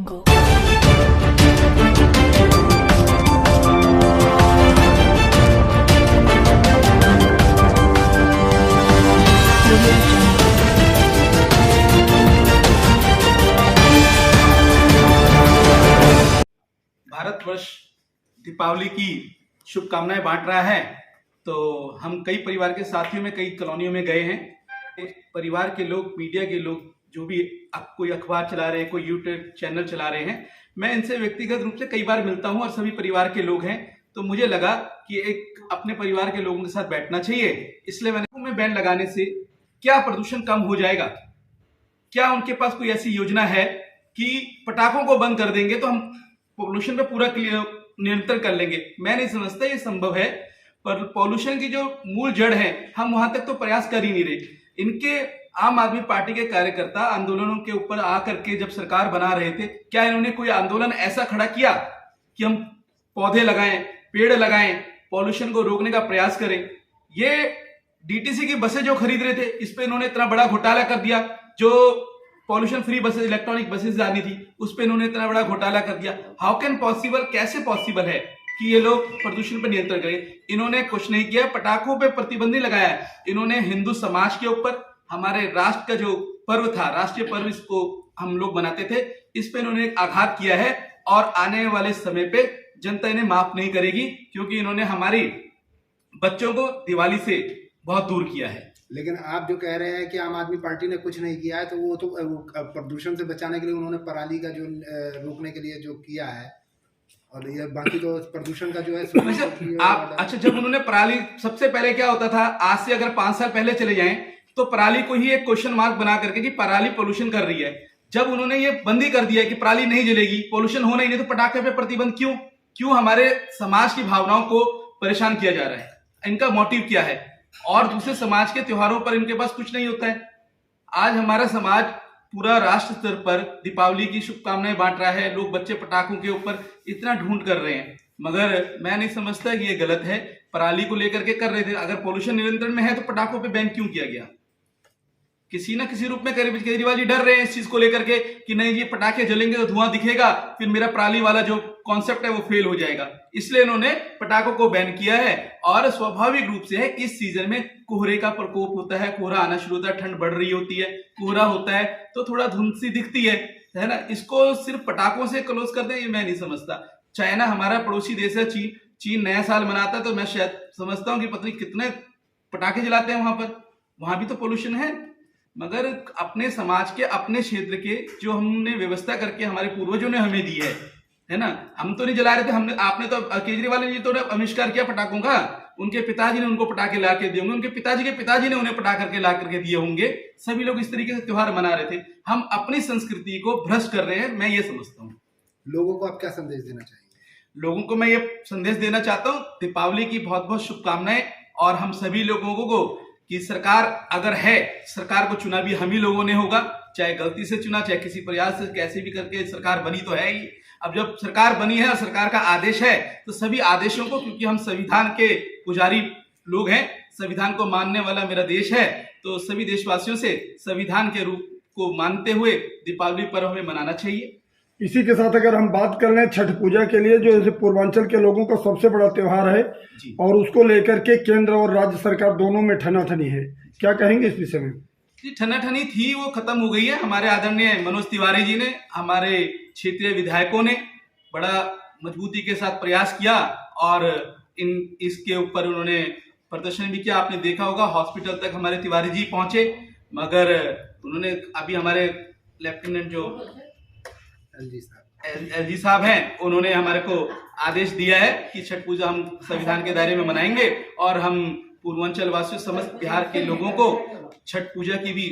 Go. Bharatvarsh Deepawali की शुभकामनाएं बांट रहा है। तो हम कई परिवार के साथियों में कई कॉलोनियों में गए हैं। परिवार के लोग, मीडिया के लोग, जो भी कोई अखबार चला रहे हैं, कोई यूट्यूब चैनल चला रहे हैं, मैं इनसे व्यक्तिगत रूप से कई बार मिलता हूं और सभी परिवार के लोग हैं। तो मुझे लगा कि एक अपने परिवार के लोगों के साथ बैठना चाहिए, इसलिए मैंने बैन लगाने से क्या प्रदूषण कम हो जाएगा, क्या उनके पास कोई ऐसी योजना है कि पटाखों को बंद कर देंगे तो हम पॉल्यूशन पे पूरा नियंत्रण कर लेंगे। मैं नहीं समझता ये संभव है, पर पॉल्यूशन की जो मूल जड़ है हम वहां तक तो प्रयास कर ही नहीं रहे। इनके आम आदमी पार्टी के कार्यकर्ता आंदोलनों के ऊपर आकर के जब सरकार बना रहे थे, क्या इन्होंने कोई आंदोलन ऐसा खड़ा किया कि हम पौधे लगाएं, पेड़ लगाएं, पॉल्यूशन को रोकने का प्रयास करें? ये डीटीसी की बसें जो खरीद रहे थे, इस पे इन्होंने इतना बड़ा घोटाला कर दिया। जो pollution free buses, electronic buses आनी थी, उस पे इन्होंने इतना बड़ा घोटाला कर दिया। हाउ कैन पॉसिबल, कैसे पॉसिबल है कि ये लोग प्रदूषण पर नियंत्रण करें? इन्होंने कुछ नहीं किया, पटाखों पे प्रतिबंध नहीं लगाया। इन्होंने हिंदू समाज के ऊपर, हमारे राष्ट्र का जो पर्व था, राष्ट्रीय पर्व इसको हम लोग बनाते थे, इस पे इन्होंने एक आघात किया है और आने वाले समय पे जनता इन्हें माफ नहीं करेगी, क्योंकि इन्होंने हमारी बच्चों को दिवाली से बहुत दूर किया है। लेकिन आप जो कह रहे हैं कि आम आदमी पार्टी ने कुछ नहीं किया है, तो वो तो प्रदूषण से बचाने के लिए उन्होंने पराली का जो रोकने के लिए जो किया है, और ये बाकी तो प्रदूषण का जो है आप अच्छा, जब उन्होंने पराली, सबसे पहले क्या होता था, आज से अगर 5 साल पहले चले जाएं तो पराली को ही एक क्वेश्चन मार्क बना करके कि पराली पोल्यूशन कर रही है। जब उन्होंने ये बंदी कर दिया कि पराली नहीं जलेगी, पोल्यूशन होना ही नहीं, तो पटाखे पे प्रतिबंध क्यों हमारे समाज की भावनाओं को परेशान किया जा रहा है? इनका मोटिव क्या है? और दूसरे समाज के त्योहारों पर इनके पास कुछ नहीं होता है। आज हमारा समाज पूरा राष्ट्र स्तर पर दीपावली की शुभकामनाएं बांट रहा है, लोग बच्चे पटाखों के ऊपर इतना ढूंढ कर रहे हैं, मगर मैं नहीं समझता कि ये गलत है। पराली को लेकर के कर रहे थे, अगर पोल्यूशन नियंत्रण में है तो पटाखों पे बैन क्यों किया गया? किसी ना किसी रूप में केजरीवाल जी डर रहे हैं इस चीज को लेकर के कि नहीं, ये पटाखे जलेंगे तो धुआं दिखेगा, फिर मेरा पराली वाला जो कॉन्सेप्ट है वो फेल हो जाएगा, इसलिए इन्होंने पटाखों को बैन किया है। और स्वाभाविक रूप से है, इस सीजन में कोहरे का प्रकोप होता है, कोहरा आना शुरू होता है, ठंड बढ़ रही होती है, कोहरा होता है तो थोड़ा धुंध सी दिखती है ना। इसको सिर्फ पटाखों से क्लोज कर दें, ये मैं नहीं समझता। चाइना हमारा पड़ोसी देश है, चीन नया साल मनाता है, तो मैं शायद समझता हूँ कि पता नहीं कितने पटाखे जलाते हैं वहां भी तो पोल्यूशन है। मगर अपने समाज के, अपने क्षेत्र के जो हमने व्यवस्था करके हमारे पूर्वजों ने हमें दी है ना, हम तो नहीं जला रहे थे। आपने तो, केजरीवाल जी तो आविष्कार किया पटाखों का, उनके पिताजी ने उनको पटाखे ला के दिए होंगे, उनके पिताजी के पिताजी ने उन्हें पटाखे के ला करके दिए होंगे। सभी लोग इस तरीके से त्योहार मना रहे थे। हम अपनी संस्कृति को भ्रष्ट कर रहे हैं, मैं ये समझता हूँ। लोगों को आप क्या संदेश देना चाहिए? लोगों को मैं ये संदेश देना चाहता हूँ, दीपावली की बहुत बहुत शुभकामनाएं। और हम सभी लोगों को कि सरकार अगर है, सरकार को चुना भी हम ही लोगों ने होगा, चाहे गलती से चुना, चाहे किसी प्रयास से, कैसे भी करके सरकार बनी तो है ही। अब जब सरकार बनी है और सरकार का आदेश है, तो सभी आदेशों को, क्योंकि हम संविधान के पुजारी लोग हैं, संविधान को मानने वाला मेरा देश है, तो सभी देशवासियों से संविधान के रूप को मानते हुए दीपावली पर्व हमें मनाना चाहिए। इसी के साथ अगर हम बात कर लें छठ पूजा के लिए, जो जैसे पूर्वांचल के लोगों का सबसे बड़ा त्योहार है, और उसको लेकर के केंद्र और राज्य सरकार दोनों में ठनाठनी है, क्या कहेंगे इस विषय में? जी, ठनाठनी थी, वो खत्म हो गई है। हमारे आदरणीय मनोज तिवारी जी ने, हमारे क्षेत्रीय विधायकों ने बड़ा मजबूती के साथ प्रयास किया और इसके ऊपर उन्होंने प्रदर्शन भी किया। आपने देखा होगा, हॉस्पिटल तक हमारे तिवारी जी पहुंचे, मगर उन्होंने अभी हमारे लेफ्टिनेंट जो एलजी साहब हैं, उन्होंने हमारे को आदेश दिया है कि छठ पूजा हम संविधान के दायरे में मनाएंगे, और हम पूर्वांचल वासियों, समस्त बिहार के लोगों को छठ पूजा की भी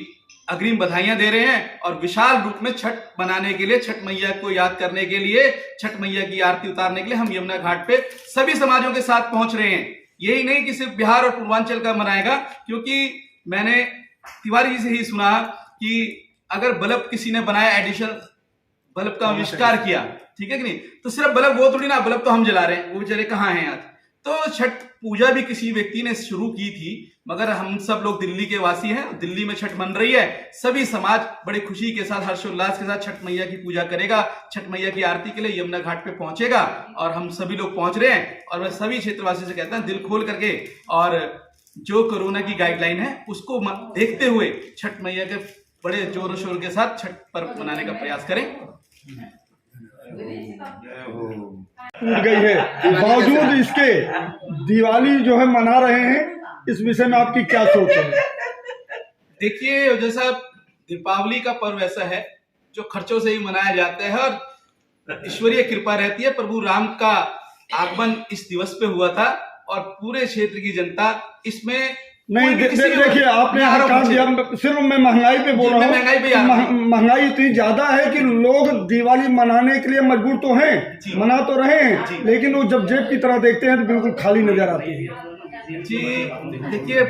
अग्रिम बधाइयां दे रहे हैं। और विशाल रूप में छठ मनाने के लिए, छठ मैया को याद करने के लिए, छठ मैया की आरती उतारने के लिए हम यमुना घाट पे सभी समाजों के साथ पहुंच रहे हैं। यही नहीं कि सिर्फ बिहार और पूर्वांचल का मनाएगा, क्योंकि मैंने तिवारी जी से ही सुना कि अगर बल्ब किसी ने बनाया, एडिशनल बल्ब का आविष्कार किया, ठीक है कि नहीं, तो सिर्फ बल्ब वो थोड़ी ना, बल्ब तो हम जला रहे हैं, वो बेचारे कहाँ हैं आज? तो छठ पूजा भी किसी व्यक्ति ने शुरू की थी, मगर हम सब लोग दिल्ली के वासी हैं, दिल्ली में छठ मन रही है। सभी समाज बड़े खुशी के साथ, हर्षोल्लास के साथ छठ मैया की पूजा करेगा, छठ मैया की आरती के लिए यमुना घाट पे पहुंचेगा और हम सभी लोग पहुंच रहे हैं। और मैं सभी क्षेत्रवासियों से कहता हूं दिल खोल करके, और जो कोरोना की गाइडलाइन है उसको देखते हुए छठ मैया के बड़े जोरों शोर के साथ छठ पर्व मनाने का प्रयास करें। टूट गई है, बावजूद इसके दिवाली जो है मना रहे हैं, इस विषय में आपकी क्या सोच है? देखिए, जैसा दीपावली का पर्व ऐसा है जो खर्चों से ही मनाया जाता है और ईश्वरीय कृपा रहती है। प्रभु राम का आगमन इस दिवस पे हुआ था और पूरे क्षेत्र की जनता इसमें नहीं, देखिए आपने हकार दिया, सिर्फ मैं महंगाई पे बोल रहा हूँ। महंगाई इतनी ज्यादा है कि लोग दिवाली मनाने के लिए मजबूर तो हैं, मना तो रहे हैं, लेकिन वो जब जेब की तरह देखते हैं तो बिल्कुल खाली नजर आती है। जी देखिए,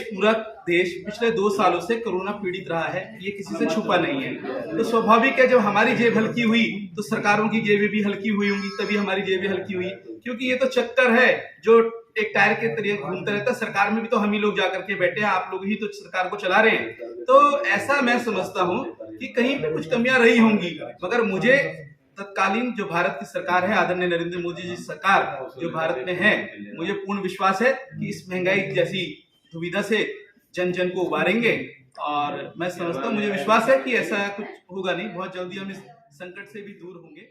पूरा देश पिछले 2 सालों से कोरोना पीड़ित रहा है, ये किसी से छुपा नहीं है। तो स्वाभाविक है, जब हमारी जेब हल्की हुई तो सरकारों की जेबें भी हल्की हुई होंगी, तभी हमारी जेबें हल्की हुई। क्योंकि ये तो चक्कर है जो एक टायर के तरीके घूमता रहता है। सरकार में भी तो हम ही लोग जाकर के बैठे हैं, आप लोग ही तो सरकार को चला रहे हैं। तो ऐसा मैं समझता हूँ कि कहीं पे कुछ कमियां रही होंगी, मगर मुझे तत्कालीन जो भारत की सरकार है, आदरणीय नरेंद्र मोदी जी सरकार जो भारत में है, मुझे पूर्ण विश्वास है कि इस महंगाई जैसी दुविधा से जन जन को उबारेंगे। और मैं समझता हूँ, मुझे विश्वास है कि ऐसा कुछ होगा नहीं, बहुत जल्दी हम इस संकट से भी दूर होंगे।